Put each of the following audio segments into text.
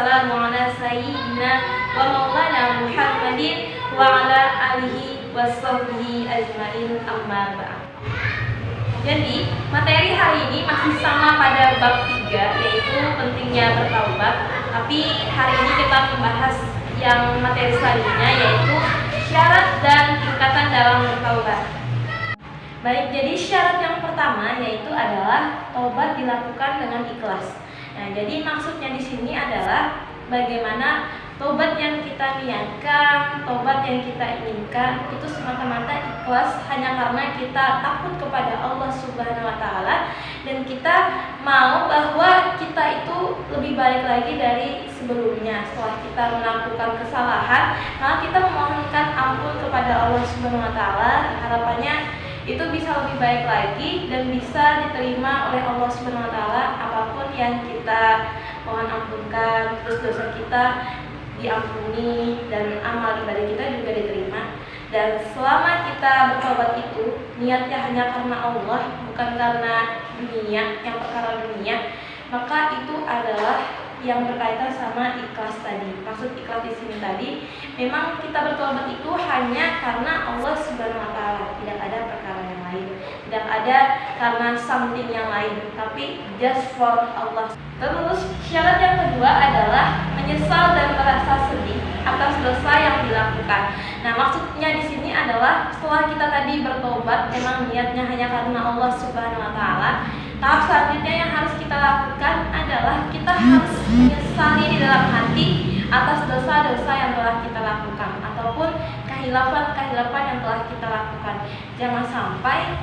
wassalamu ala sayyidina wa maulana Muhammadin wa ala alihi washabbihi ajmain, amma ba'd. Jadi, materi hari ini masih sama pada bab 3, yaitu pentingnya bertaubat. Tapi hari ini kita membahas yang materi selanjutnya, yaitu syarat dan tingkatan dalam bertaubat. Baik, jadi syarat yang pertama yaitu adalah taubat dilakukan dengan ikhlas. Nah, jadi maksudnya di sini adalah bagaimana taubat yang kita niatkan, taubat yang kita inginkan itu semata-mata ikhlas hanya karena kita takut kepada Allah Subhanahu wa taala dan kita mau bahwa kita itu lebih baik lagi dari sebelumnya. Setelah kita melakukan kesalahan, maka kita memohonkan ampun kepada Allah Subhanahu wa taala, harapannya itu bisa lebih baik lagi dan bisa diterima oleh Allah Subhanahu wa taala apapun yang kita mohon ampunkan, terus dosa kita diampuni dan amal ibadah kita juga diterima. Dan selama kita bertobat itu niatnya hanya karena Allah, bukan karena dunia, yang perkara dunia, maka itu adalah yang berkaitan sama ikhlas tadi. Maksud ikhlas di sini tadi, memang kita bertobat itu hanya karena Allah Subhanahu wa taala, tidak ada perkara yang lain, tidak ada karena something yang lain, tapi just for Allah. Terus syarat yang kedua adalah menyesal dan merasa sedih atas dosa yang dilakukan. Nah, maksudnya di sini adalah setelah kita tadi bertobat, memang niatnya hanya karena Allah Subhanahu wa taala. Tahap selanjutnya yang harus kita lakukan adalah kita harus menyesali di dalam hati atas dosa-dosa yang telah kita lakukan ataupun kehilafan-kehilafan yang telah kita lakukan. Jangan sampai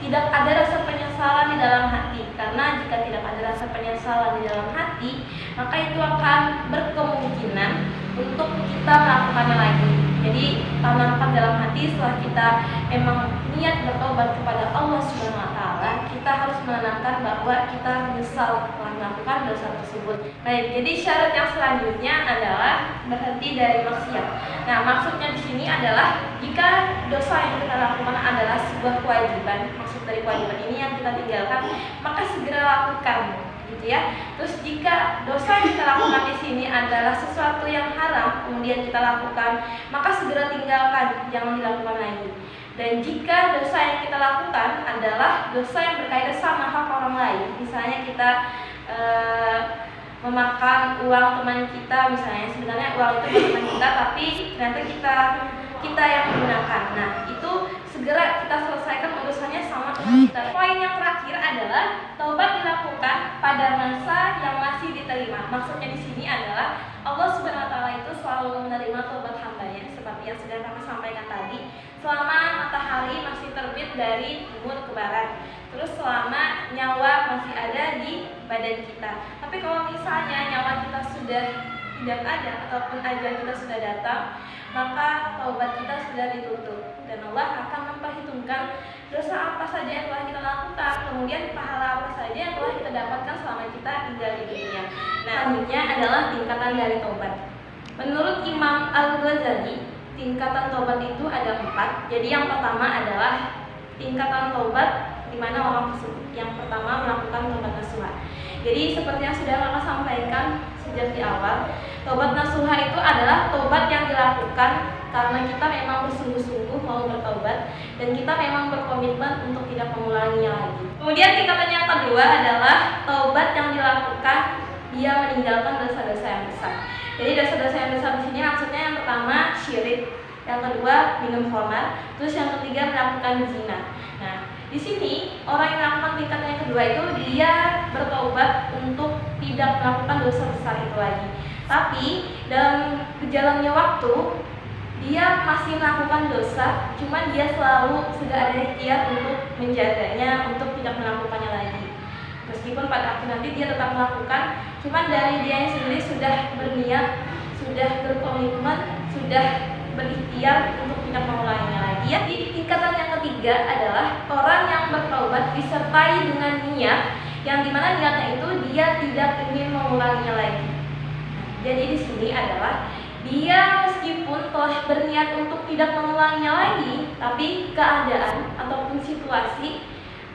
tidak ada rasa penyesalan di dalam hati, karena jika tidak ada rasa penyesalan di dalam hati, maka itu akan berkemungkinan untuk kita melakukannya lagi. Jadi tanamkan dalam hati setelah kita memang niat bertobat kepada Allah Subhanahu wa taala, kita harus menanamkan bahwa kita menyesal telah melakukan dosa tersebut. Baik, jadi syarat yang selanjutnya adalah berhenti dari maksiat. Nah, maksudnya di sini adalah jika dosa yang kita lakukan adalah sebuah kewajiban, maksud dari kewajiban ini yang kita tinggalkan, maka segera lakukan. Gitu ya. Terus jika dosa yang kita lakukan di sini adalah sesuatu yang haram, kemudian kita lakukan, maka segera tinggalkan, jangan dilakukan lagi. Dan jika dosa yang kita lakukan adalah dosa yang berkaitan sama hak orang lain, misalnya kita memakan uang teman kita, misalnya sebenarnya uang itu bukan teman kita, tapi ternyata kita yang menggunakan. Nah, itu segera kita selesaikan urusannya sama teman kita. Poin yang terakhir adalah taubat dilakukan pada masa yang masih diterima. Maksudnya di sini adalah Allah Subhanahu wa taala itu selalu menerima taubat hambanya, seperti yang sudah kami sampaikan tadi, selama matahari masih terbit dari timur ke barat, terus selama nyawa masih ada di badan kita. Tapi kalau misalnya nyawa kita sudah tidak ada ataupun ajal kita sudah datang, maka taubat kita sudah ditutup dan Allah akan memperhitungkan dosa apa saja yang telah kita lakukan, kemudian pahala apa saja yang telah kita dapatkan selama kita tinggal di dunia. Nah, selanjutnya adalah tingkatan dari taubat. Menurut Imam Al-Ghazali, tingkatan taubat itu ada 4. Jadi yang pertama adalah tingkatan taubat di mana orang tersebut yang pertama melakukan taubat nasuha. Jadi seperti yang sudah Kakak sampaikan sejak di awal, taubat nasuha itu adalah taubat yang dilakukan karena kita memang bersungguh-sungguh mau bertaubat dan kita memang berkomitmen untuk tidak mengulanginya lagi. Kemudian tingkatan yang kedua adalah taubat yang dilakukan dia meninggalkan dosa-dosa yang besar. Jadi dosa-dosa yang besar di sini maksudnya yang pertama syirik, yang kedua minum khamar, terus yang ketiga melakukan zina. Nah, di sini orang yang melakukan tingkatan yang kedua itu dia bertaubat untuk tidak melakukan dosa besar itu lagi. Tapi dalam berjalannya waktu dia masih melakukan dosa, cuman dia selalu sudah ada ikhtiar untuk menjaganya, untuk tidak melakukannya lagi. Meskipun pada akhir nanti dia tetap melakukan, cuman dari dia sendiri sudah berniat, sudah berkomitmen, sudah berikhtiar untuk tidak mengulanginya lagi. Jadi tingkatan yang ketiga adalah orang yang bertaubat disertai dengan niat yang dimana niatnya itu dia tidak ingin mengulanginya lagi. Jadi di sini adalah dia meskipun telah berniat untuk tidak mengulanginya lagi, tapi keadaan ataupun situasi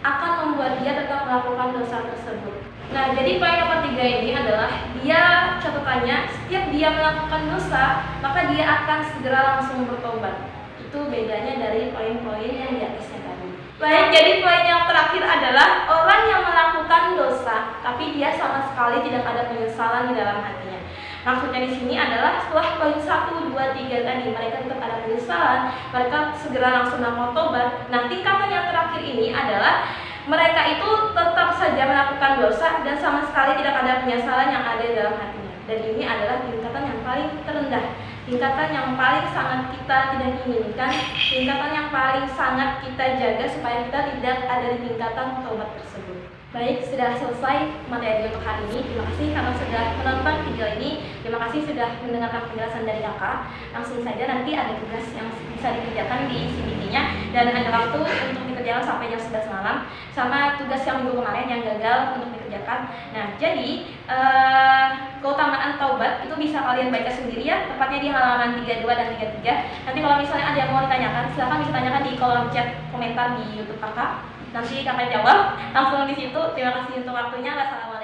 akan membuat dia tetap melakukan dosa tersebut. Nah, jadi poin nomor 3 ini adalah dia catatannya setiap dia melakukan dosa, maka dia akan segera langsung bertobat. Itu bedanya dari poin-poin yang di atasnya tadi. Baik, jadi poin yang terakhir adalah orang yang melakukan dosa, tapi dia sama sekali tidak ada penyesalan di dalam hatinya. Maksudnya di sini adalah setelah poin 1, 2, 3 tadi mereka tetap ada penyesalan, mereka segera langsung mau tobat. Nah, tingkatan yang terakhir ini adalah mereka itu tetap saja melakukan dosa dan sama sekali tidak ada penyesalan yang ada di dalam hatinya. Dan ini adalah tingkatan yang paling terendah, tingkatan yang paling sangat kita tidak inginkan, tingkatan yang paling sangat kita jaga supaya kita tidak ada di tingkatan tobat tersebut. Baik, sudah selesai materi untuk hari ini. Terima kasih karena sudah menonton video ini. Terima kasih sudah mendengarkan penjelasan dari kakak. Langsung saja nanti ada tugas yang bisa dikerjakan di CBT-nya dan ada waktu untuk dikerjakan sampai jam 11 malam, sama tugas yang minggu kemarin yang gagal untuk dikerjakan. Nah, jadi keutamaan taubat itu bisa kalian baca sendiri ya, tepatnya di halaman 32 dan 33. Nanti kalau misalnya ada yang mau ditanyakan, silahkan bisa tanyakan di kolom chat komentar di YouTube kakak. Nanti kakak jawab langsung di situ. Terima kasih untuk waktunya. Wassalamualaikum.